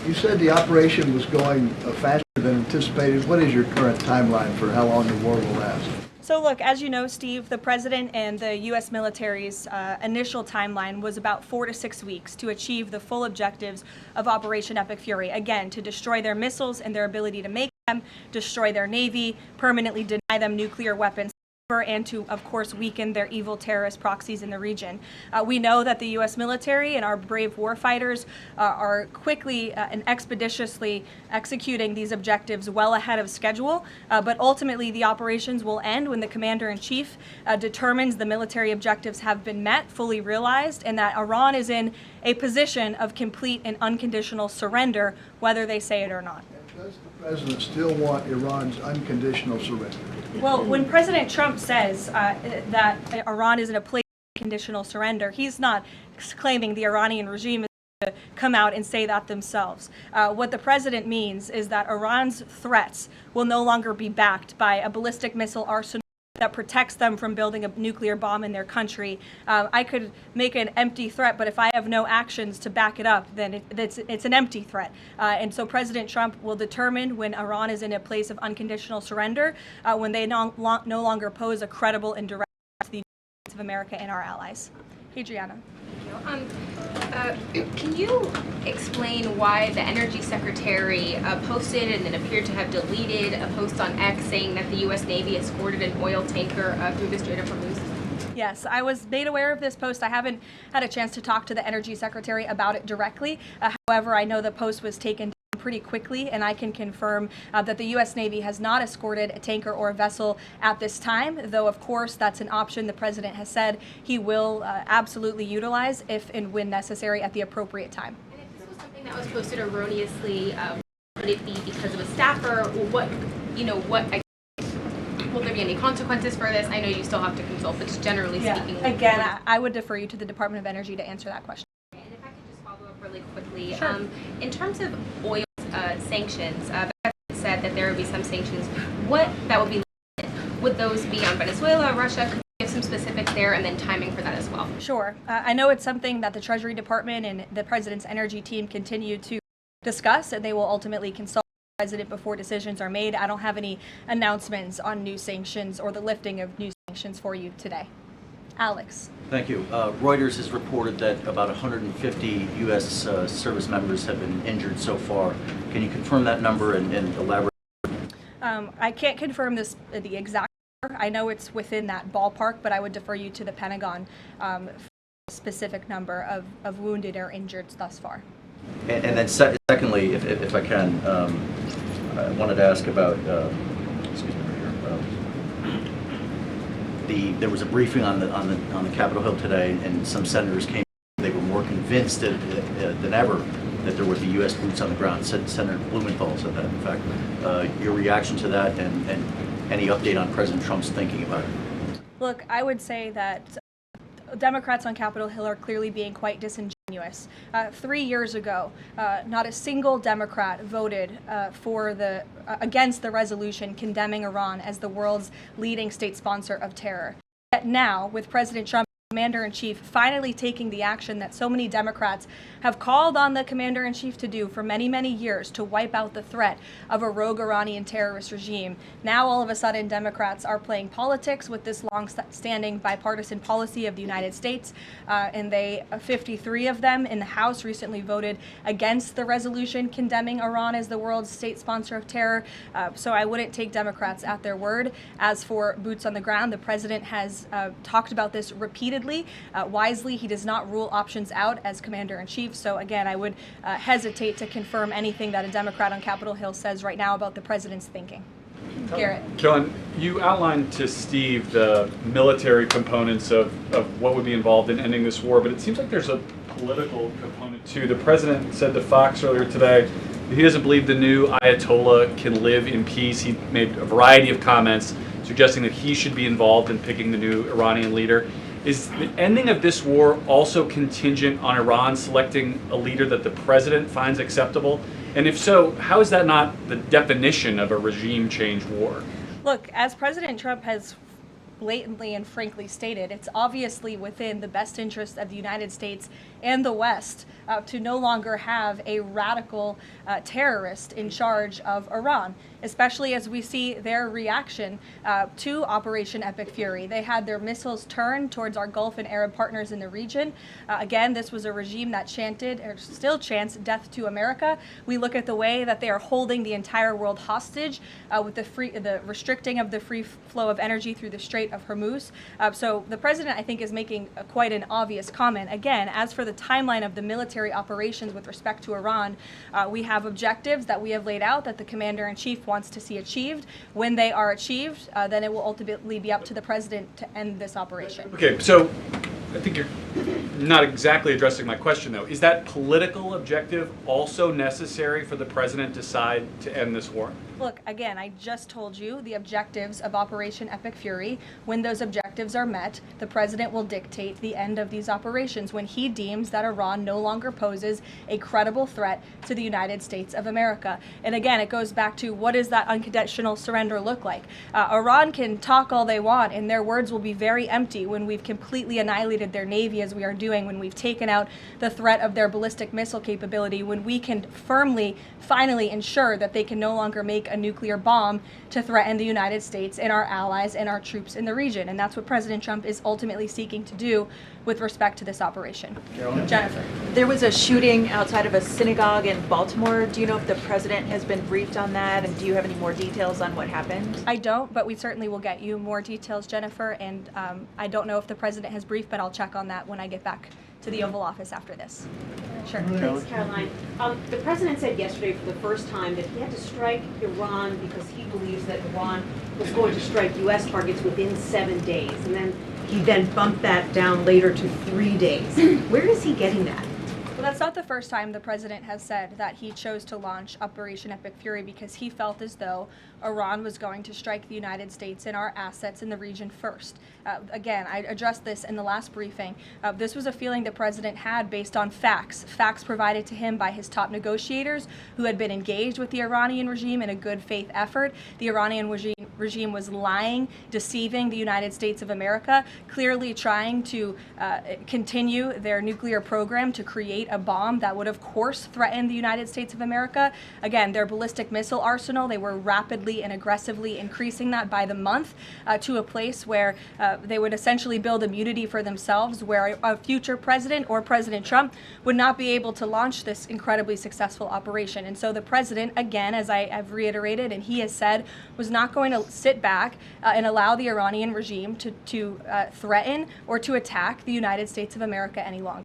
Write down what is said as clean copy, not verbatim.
You said the operation was going faster than anticipated. What is your current timeline for how long the war will last? So look, as you know, Steve, the president and the U.S. military's initial timeline was about 4 to 6 weeks to achieve the full objectives of Operation Epic Fury. Again, to destroy their missiles and their ability to make them, destroy their navy, permanently deny them nuclear weapons, and to, of course, weaken their evil terrorist proxies in the region. We know that the U.S. military and our brave warfighters are quickly and expeditiously executing these objectives well ahead of schedule, but ultimately the operations will end when the Commander-in-Chief determines the military objectives have been met, fully realized, and that Iran is in a position of complete and unconditional surrender, whether they say it or not. Does the president still want Iran's unconditional surrender? Well, when President Trump says that Iran is in a place of conditional surrender, he's not claiming the Iranian regime is going to come out and say that themselves. What the president means is that Iran's threats will no longer be backed by a ballistic missile arsenal that protects them from building a nuclear bomb in their country. I could make an empty threat, but if I have no actions to back it up, then it's an empty threat. And so President Trump will determine when Iran is in a place of unconditional surrender, when they no longer pose a credible and direct threat to the United States of America and our allies. Adriana. Can you explain why the Energy Secretary posted and then appeared to have deleted a post on X saying that the U.S. Navy escorted an oil tanker through the Strait of Hormuz? Yes, I was made aware of this post. I haven't had a chance to talk to the Energy Secretary about it directly. However, I know the post was taken pretty quickly, and I can confirm that the U.S. Navy has not escorted a tanker or a vessel at this time, though of course that's an option the president has said he will absolutely utilize if and when necessary at the appropriate time. And if this was something that was posted erroneously, would it be because of a staffer? Will there be any consequences for this? I know you still have to consult, but just generally speaking. Again, I would defer you to the Department of Energy to answer that question. And if I could just follow up really quickly. Sure. In terms of oil sanctions, the president said that there would be some sanctions. What that would be limited? Would those be on Venezuela, Russia? Could you give some specifics there and then timing for that as well? Sure. I know it's something that the Treasury Department and the president's energy team continue to discuss, and they will ultimately consult the president before decisions are made. I don't have any announcements on new sanctions or the lifting of new sanctions for you today. Alex. Thank you. Reuters has reported that about 150 U.S. service members have been injured so far. Can you confirm that number and elaborate? I can't confirm the exact number. I know it's within that ballpark, but I would defer you to the Pentagon for a specific number of wounded or injured thus far. And then secondly, if I can, I wanted to ask about, excuse me, there was a briefing on the Capitol Hill today, and some senators came. They were more convinced than ever that there would be U.S. boots on the ground. Senator Blumenthal said that. In fact, your reaction to that, and any update on President Trump's thinking about it? Look, I would say that Democrats on Capitol Hill are clearly being quite disingenuous. 3 years ago, not a single Democrat voted against the resolution condemning Iran as the world's leading state sponsor of terror. Yet now, with President Trump, Commander-in-Chief, finally taking the action that so many Democrats have called on the Commander-in-Chief to do for many, many years, to wipe out the threat of a rogue Iranian terrorist regime. Now, all of a sudden, Democrats are playing politics with this long-standing bipartisan policy of the United States, and 53 of them in the House recently voted against the resolution condemning Iran as the world's state sponsor of terror. So I wouldn't take Democrats at their word. As for boots on the ground, the president has talked about this repeatedly. Wisely, he does not rule options out as Commander-in-Chief. So again, I would hesitate to confirm anything that a Democrat on Capitol Hill says right now about the president's thinking. Garrett. Karoline, you outlined to Steve the military components of what would be involved in ending this war, but it seems like there's a political component too. The president said to Fox earlier today that he doesn't believe the new Ayatollah can live in peace. He made a variety of comments suggesting that he should be involved in picking the new Iranian leader. Is the ending of this war also contingent on Iran selecting a leader that the president finds acceptable? And if so, how is that not the definition of a regime change war? Look, as President Trump has blatantly and frankly stated, it's obviously within the best interest of the United States and the West to no longer have a radical terrorist in charge of Iran, especially as we see their reaction to Operation Epic Fury. They had their missiles turned towards our Gulf and Arab partners in the region. Again, this was a regime that chanted, or still chants, death to America. We look at the way that they are holding the entire world hostage with the restricting of the free flow of energy through the Strait of Hormuz. So the president, I think, is making quite an obvious comment. Again, as for the timeline of the military operations with respect to Iran, we have objectives that we have laid out that the commander-in-chief wants to see achieved. When they are achieved, then it will ultimately be up to the president to end this operation. Okay, so I think you're not exactly addressing my question, though. Is that political objective also necessary for the president to decide to end this war? Look, again, I just told you the objectives of Operation Epic Fury. When those objectives are met, the president will dictate the end of these operations when he deems that Iran no longer poses a credible threat to the United States of America. And again, it goes back to, what does that unconditional surrender look like? Iran can talk all they want, and their words will be very empty when we've completely annihilated their navy, as we are doing, when we've taken out the threat of their ballistic missile capability, when we can firmly, finally ensure that they can no longer make a nuclear bomb to threaten the United States and our allies and our troops in the region. And that's what President Trump is ultimately seeking to do with respect to this operation. Karoline? Jennifer. There was a shooting outside of a synagogue in Baltimore. Do you know if the president has been briefed on that, and do you have any more details on what happened? I don't, but we certainly will get you more details, Jennifer. And I don't know if the president has briefed, but I'll check on that when I get back to the Oval Office after this. Sure. Thanks, Caroline. The president said yesterday for the first time that he had to strike Iran because he believes that Iran was going to strike U.S. targets within 7 days. And then he bumped that down later to 3 days. Where is he getting that? Well, that's not the first time the president has said that he chose to launch Operation Epic Fury because he felt as though Iran was going to strike the United States and our assets in the region first. Again, I addressed this in the last briefing. This was a feeling the president had based on facts provided to him by his top negotiators who had been engaged with the Iranian regime in a good faith effort. The Iranian regime was lying, deceiving the United States of America, clearly trying to continue their nuclear program to create a bomb that would, of course, threaten the United States of America. Again, their ballistic missile arsenal, they were rapidly and aggressively increasing that by the month to a place where they would essentially build immunity for themselves, where a future president or President Trump would not be able to launch this incredibly successful operation. And so the president, again, as I have reiterated and he has said, was not going to sit back and allow the Iranian regime to threaten or to attack the United States of America any longer.